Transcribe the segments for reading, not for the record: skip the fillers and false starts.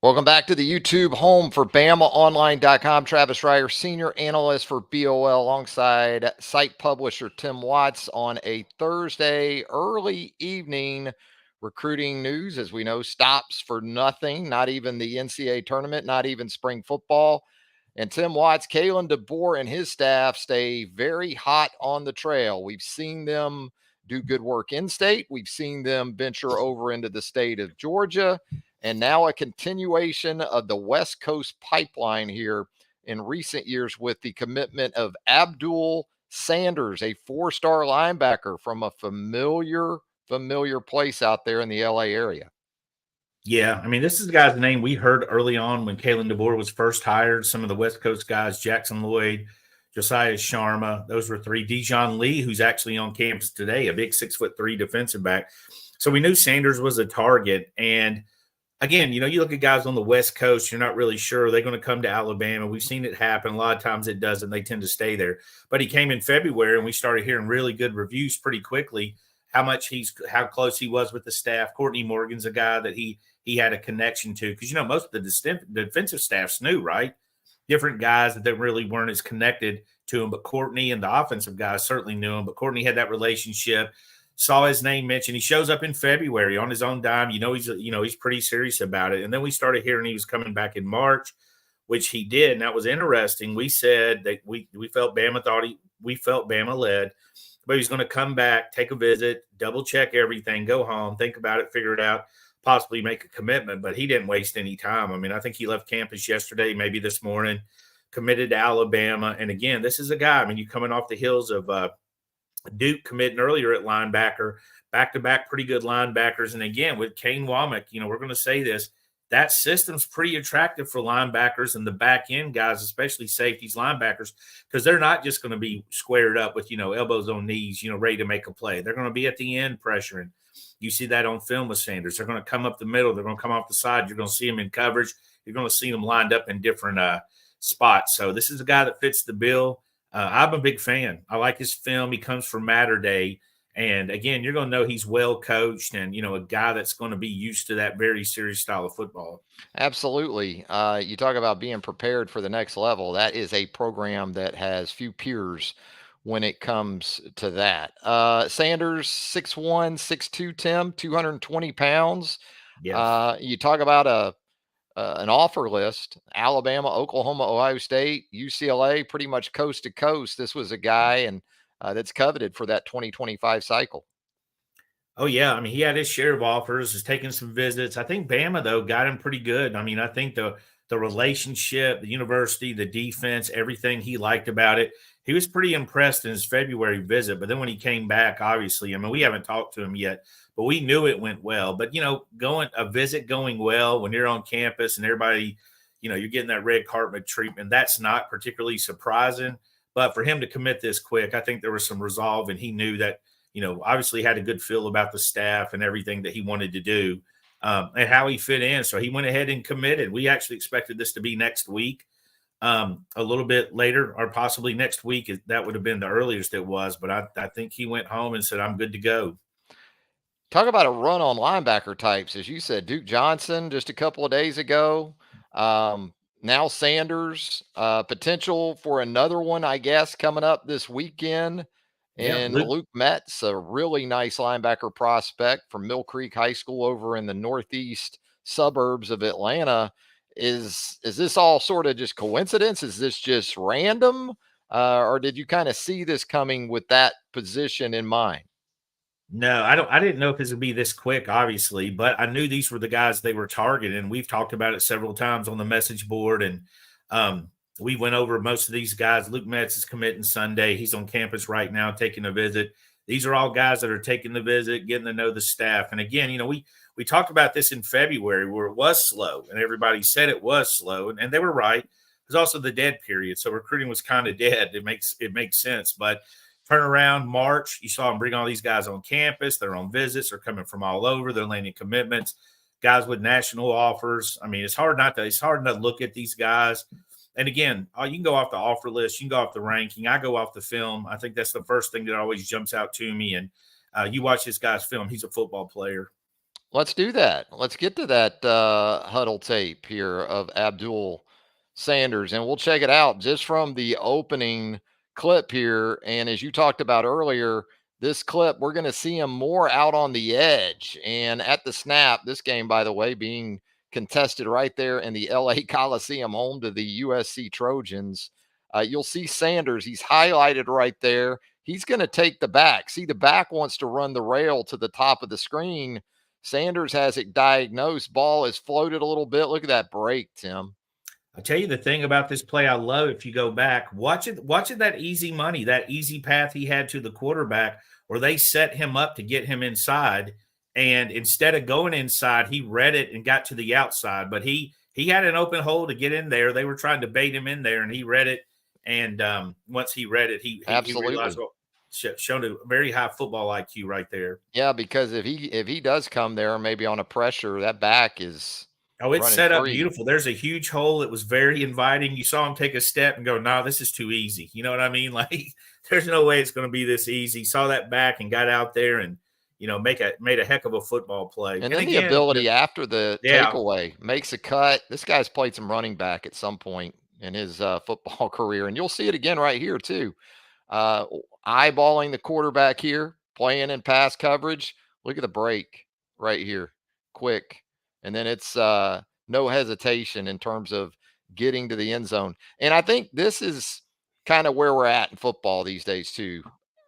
Welcome back to the YouTube home for BamaOnLine.com. Travis Reier, senior analyst for BOL, alongside site publisher Tim Watts on a Thursday early evening. Recruiting news, as we know, stops for nothing, not even the NCAA tournament, not even spring football. And Tim Watts, Kalen DeBoer, and his staff stay very hot on the trail. We've seen them do good work in state. We've seen them venture over into the state of Georgia, and now a continuation of the West Coast pipeline here in recent years with the commitment of Abduall Sanders, a four-star linebacker from a familiar place out there in the LA area. Yeah, I mean, this is the guy's name we heard early on when Kalen DeBoer was first hired. Some of the West Coast guys, Jackson Lloyd, Josiah Sharma, those were three. Dijon Lee, who's actually on campus today, a big 6'3" defensive back. So we knew Sanders was a target. And again, you look at guys on the West Coast, you're not really sure. Are they going to come to Alabama? We've seen it happen. A lot of times it doesn't. They tend to stay there. But he came in February, and we started hearing really good reviews pretty quickly, how close he was with the staff. Courtney Morgan's a guy that he had a connection to, because most of the defensive staffs knew, right? Different guys that really weren't as connected to him, but Courtney and the offensive guys certainly knew him. But Courtney had that relationship, saw his name mentioned. He shows up in February on his own dime. He's pretty serious about it. And then we started hearing he was coming back in March, which he did, and that was interesting. We said that we felt Bama led, but he's going to come back, take a visit, double check everything, go home, think about it, figure it out, possibly make a commitment. But he didn't waste any time. I mean, I think he left campus yesterday, maybe this morning, committed to Alabama. And again, this is a guy, you're coming off the heels of Duke committing earlier at linebacker, back-to-back pretty good linebackers. And again, with Kane Womack, we're going to say this, that system's pretty attractive for linebackers and the back-end guys, especially safeties, linebackers, because they're not just going to be squared up with, elbows on knees, ready to make a play. They're going to be at the end pressuring. You see that on film with Sanders. They're going to come up the middle. They're going to come off the side. You're going to see them in coverage. You're going to see them lined up in different spots. So this is a guy that fits the bill. I'm a big fan. I like his film. He comes from Mater Day. And again, you're going to know he's well coached and, a guy that's going to be used to that very serious style of football. Absolutely. You talk about being prepared for the next level. That is a program that has few peers when it comes to that. Sanders, 6'1", 6'2", Tim, 220 pounds. Yeah. You talk about an offer list: Alabama, Oklahoma, Ohio State, UCLA, pretty much coast to coast. This was a guy and that's coveted for that 2025 cycle. Oh, yeah. He had his share of offers, has taken some visits. I think Bama, though, got him pretty good. I think the relationship, the university, the defense, everything he liked about it. He was pretty impressed in his February visit. But then when he came back, obviously, we haven't talked to him yet, but we knew it went well. But, going well when you're on campus and everybody, you're getting that red carpet treatment, that's not particularly surprising. But for him to commit this quick, I think there was some resolve, and he knew that, obviously had a good feel about the staff and everything that he wanted to do and how he fit in. So he went ahead and committed. We actually expected this to be next week, a little bit later, or possibly next week. That would have been the earliest it was. But I think he went home and said, I'm good to go. Talk about a run on linebacker types. As you said, Duke Johnson just a couple of days ago. Now Sanders, potential for another one, I guess, coming up this weekend. And Yeah, Luke Metz, a really nice linebacker prospect from Mill Creek High School over in the northeast suburbs of Atlanta. Is this all sort of just coincidence? Is this just random? Or did you kind of see this coming with that position in mind? No, I didn't know if this would be this quick, obviously, but I knew these were the guys they were targeting. We've talked about it several times on the message board, and we went over most of these guys. Luke Metz is committing Sunday. He's on campus right now taking a visit. These are all guys that are taking the visit, getting to know the staff. And again, we talked about this in February where it was slow, and everybody said it was slow, and they were right. It was also the dead period, so recruiting was kind of dead. It makes sense, but turn around March, you saw them bring all these guys on campus. They're on visits. They're coming from all over. They're landing commitments. Guys with national offers. It's hard not to look at these guys. And again, you can go off the offer list. You can go off the ranking. I go off the film. I think that's the first thing that always jumps out to me. And you watch this guy's film. He's a football player. Let's do that. Let's get to that huddle tape here of Abduall Sanders, and we'll check it out just from the opening clip here. And as you talked about earlier, this clip, we're going to see him more out on the edge. And at the snap, this game, by the way, being contested right there in the LA Coliseum, home to the USC Trojans, you'll see Sanders. He's highlighted right there. He's going to take the back. See, the back wants to run the rail to the top of the screen. Sanders has it diagnosed. Ball is floated a little bit. Look at that break, Tim. I'll tell you the thing about this play I love. If you go back, watch it that easy money, that easy path he had to the quarterback where they set him up to get him inside. And instead of going inside, he read it and got to the outside. But he had an open hole to get in there. They were trying to bait him in there, and he read it. And once he read it, he realized, well, showed a very high football IQ right there. Yeah, because if he does come there, maybe on a pressure, that back is it's set up free. beautiful. There's a huge hole. It was very inviting. You saw him take a step and go, "No, this is too easy." You know what I mean? Like, there's no way it's going to be this easy. Saw that back and got out there and made a heck of a football play. And then again, the ability after the takeaway makes a cut. This guy's played some running back at some point in his football career, and you'll see it again right here too. Eyeballing the quarterback here, playing in pass coverage. Look at the break right here, quick. And then it's no hesitation in terms of getting to the end zone. And I think this is kind of where we're at in football these days too.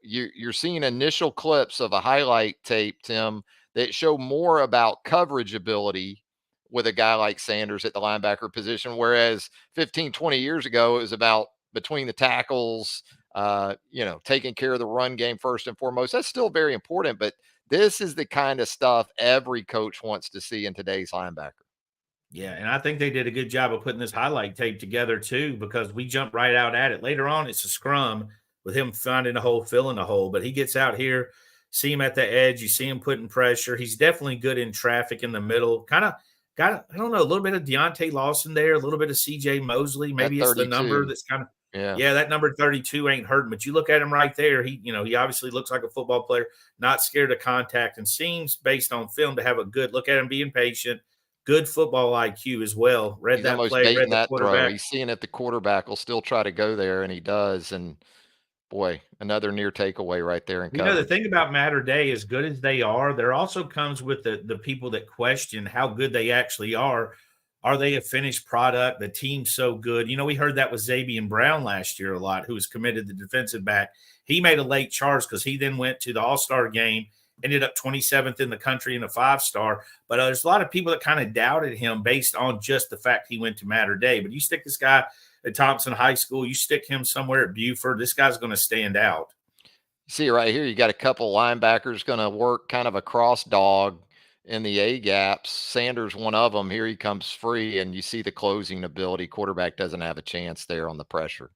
You're seeing initial clips of a highlight tape, Tim, that show more about coverage ability with a guy like Sanders at the linebacker position, whereas 15, 20 years ago, it was about between the tackles, taking care of the run game first and foremost. That's still very important, but this is the kind of stuff every coach wants to see in today's linebacker. Yeah, and I think they did a good job of putting this highlight tape together too, because we jumped right out at it. Later on, it's a scrum with him finding a hole, filling a hole, but he gets out here, see him at the edge, you see him putting pressure. He's definitely good in traffic in the middle. Kind of got, I don't know, a little bit of Deontay Lawson there, a little bit of CJ Mosley. Maybe it's the number that's kind of, yeah, that number 32 ain't hurting. But you look at him right there, he obviously looks like a football player, not scared of contact, and seems, based on film, to have a good look at him being patient. Good football IQ as well. Read that play, read the quarterback. He's seeing it. The quarterback will still try to go there, and he does. And boy, another near takeaway right there. The thing about Matter Day, as good as they are, there also comes with the people that question how good they actually are. Are they a finished product? The team's so good. We heard that with Xavier Brown last year a lot, who was committed to defensive back. He made a late charge because he then went to the All-Star game, ended up 27th in the country in a 5-star. But there's a lot of people that kind of doubted him based on just the fact he went to Matter Day. But you stick this guy at Thompson High School, you stick him somewhere at Buford, this guy's going to stand out. See right here, you got a couple linebackers going to work kind of a cross dog in the A gaps. Sanders, one of them. Here he comes free, and you see the closing ability. Quarterback doesn't have a chance there on the pressure.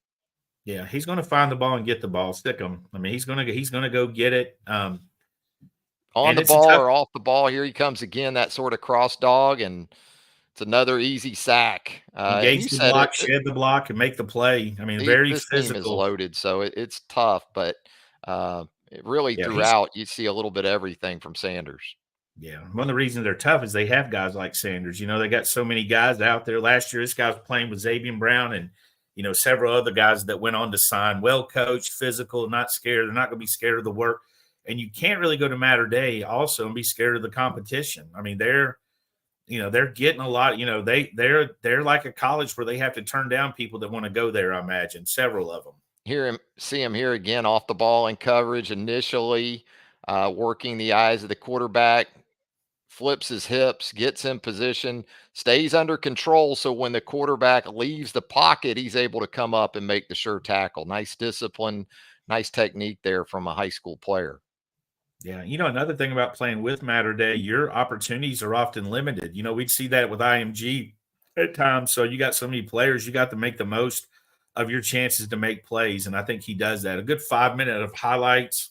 Yeah, he's going to find the ball and get the ball, stick him. I mean, he's going to go get it. On the ball or off the ball, here he comes again, that sort of cross dog, and it's another easy sack. Engage the block, shed the block, and make the play. I mean, very physical. This team is loaded, so it's tough, but really throughout, you see a little bit of everything from Sanders. Yeah, one of the reasons they're tough is they have guys like Sanders. They got so many guys out there. Last year, this guy was playing with Xavier Brown and, several other guys that went on to sign. Well coached, physical, not scared. They're not going to be scared of the work. And you can't really go to Matter Day also and be scared of the competition. I mean, they're getting a lot. They're like a college where they have to turn down people that want to go there. I imagine several of them. See him here again off the ball in coverage initially, working the eyes of the quarterback, flips his hips, gets in position, stays under control. So when the quarterback leaves the pocket, he's able to come up and make the sure tackle. Nice discipline, nice technique there from a high school player. Yeah. Another thing about playing with Matter Day, your opportunities are often limited. We'd see that with IMG at times. So you got so many players, you got to make the most of your chances to make plays. And I think he does that. A good 5 minutes of highlights.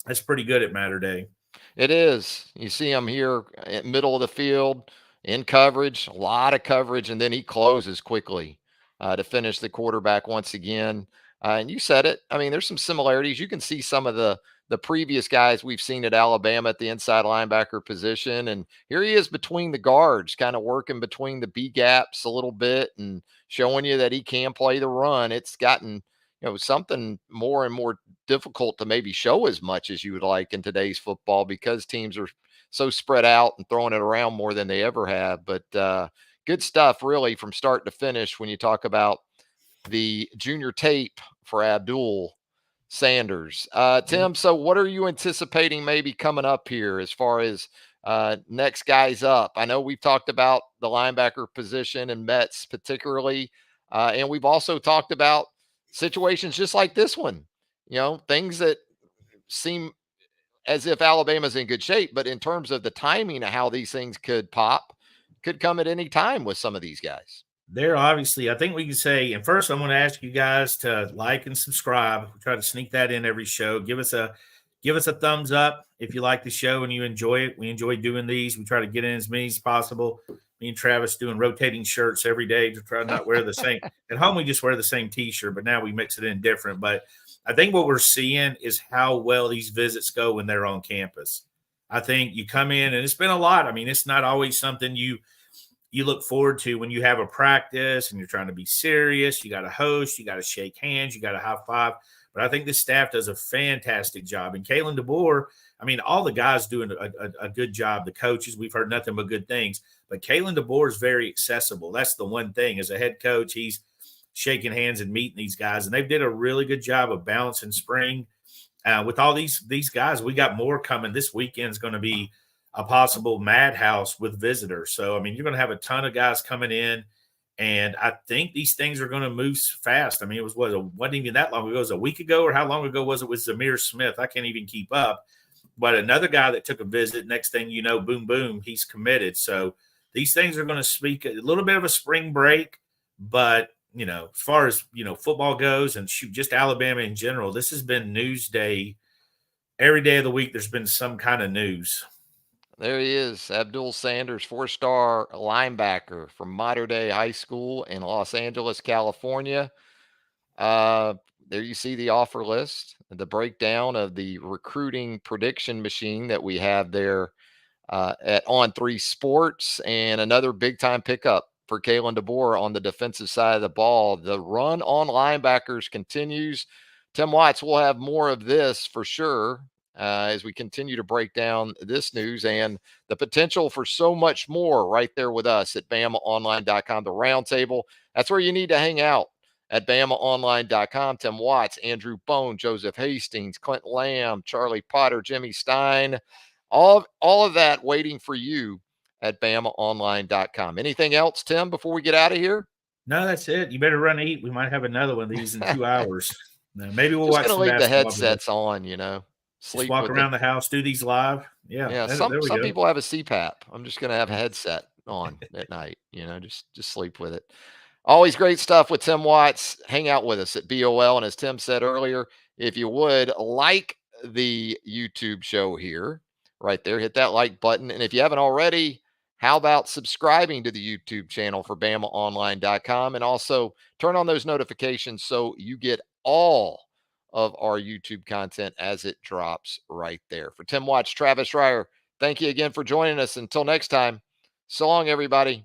That's pretty good at Matter Day. It is. You see him here in middle of the field in coverage, a lot of coverage, and then he closes quickly to finish the quarterback once again. And you said it. I mean, there's some similarities. You can see some of the previous guys we've seen at Alabama at the inside linebacker position, and here he is between the guards, kind of working between the B gaps a little bit and showing you that he can play the run. It's gotten something more and more difficult to maybe show as much as you would like in today's football because teams are so spread out and throwing it around more than they ever have. But good stuff, really, from start to finish when you talk about the junior tape for Abduall Sanders. Tim, so what are you anticipating maybe coming up here as far as next guys up? I know we've talked about the linebacker position and Mets particularly, and we've also talked about situations just like this one. Things that seem as if Alabama's in good shape, but in terms of the timing of how these things could pop, could come at any time with some of these guys. They're obviously, I think we can say, and first I'm going to ask you guys to like and subscribe. We try to sneak that in every show. Give us a thumbs up if you like the show and you enjoy it. We enjoy doing these. We try to get in as many as possible. Me and Travis doing rotating shirts every day to try to not wear the same. At home, we just wear the same T-shirt, but now we mix it in different. But I think what we're seeing is how well these visits go when they're on campus. I think you come in, and it's been a lot. I mean, it's not always something you look forward to when you have a practice and you're trying to be serious. You got to host, you got to shake hands, you got to high five. But I think the staff does a fantastic job. And Kalen DeBoer, I mean, all the guys doing a good job. The coaches, we've heard nothing but good things. But Kalen DeBoer is very accessible. That's the one thing. As a head coach, he's shaking hands and meeting these guys. And they did a really good job of balancing spring. With all these guys, we got more coming. This weekend is going to be a possible madhouse with visitors. So, I mean, you're going to have a ton of guys coming in, and I think these things are going to move fast. I mean, it wasn't even that long ago. It was a week ago, or how long ago was it with Zamir Smith? I can't even keep up. But another guy that took a visit, next thing you know, boom, boom, he's committed. So these things are going to speak a little bit of a spring break, but as far as, football goes and just Alabama in general, this has been news day. Every day of the week, there's been some kind of news. There he is, Abdul Sanders, 4-star linebacker from Mater Dei High School in Los Angeles, California. There you see the offer list, the breakdown of the recruiting prediction machine that we have there at On3 Sports, and another big-time pickup for Kalen DeBoer on the defensive side of the ball. The run on linebackers continues. Tim Watts will have more of this for sure as we continue to break down this news and the potential for so much more right there with us at BamaOnLine.com. The roundtable, that's where you need to hang out at BamaOnLine.com. Tim Watts, Andrew Bone, Joseph Hastings, Clint Lamb, Charlie Potter, Jimmy Stein, all of that waiting for you at BamaOnLine.com. Anything else, Tim, before we get out of here? No, that's it. You better run eat. We might have another one of these in 2 hours. Maybe we'll Just watch gonna some leave the basketball. headsets on, Just walk around the house, do these live. Yeah, some there we go. people have a CPAP. I'm just gonna have a headset on at night. Just sleep with it. Always great stuff with Tim Watts. Hang out with us at BOL, and as Tim said earlier, if you would like the YouTube show here, right there, hit that like button, and if you haven't already, how about subscribing to the YouTube channel for BamaOnline.com, and also turn on those notifications so you get all of our YouTube content as it drops right there. For Tim Watts, Travis Reier, thank you again for joining us. Until next time, so long, everybody.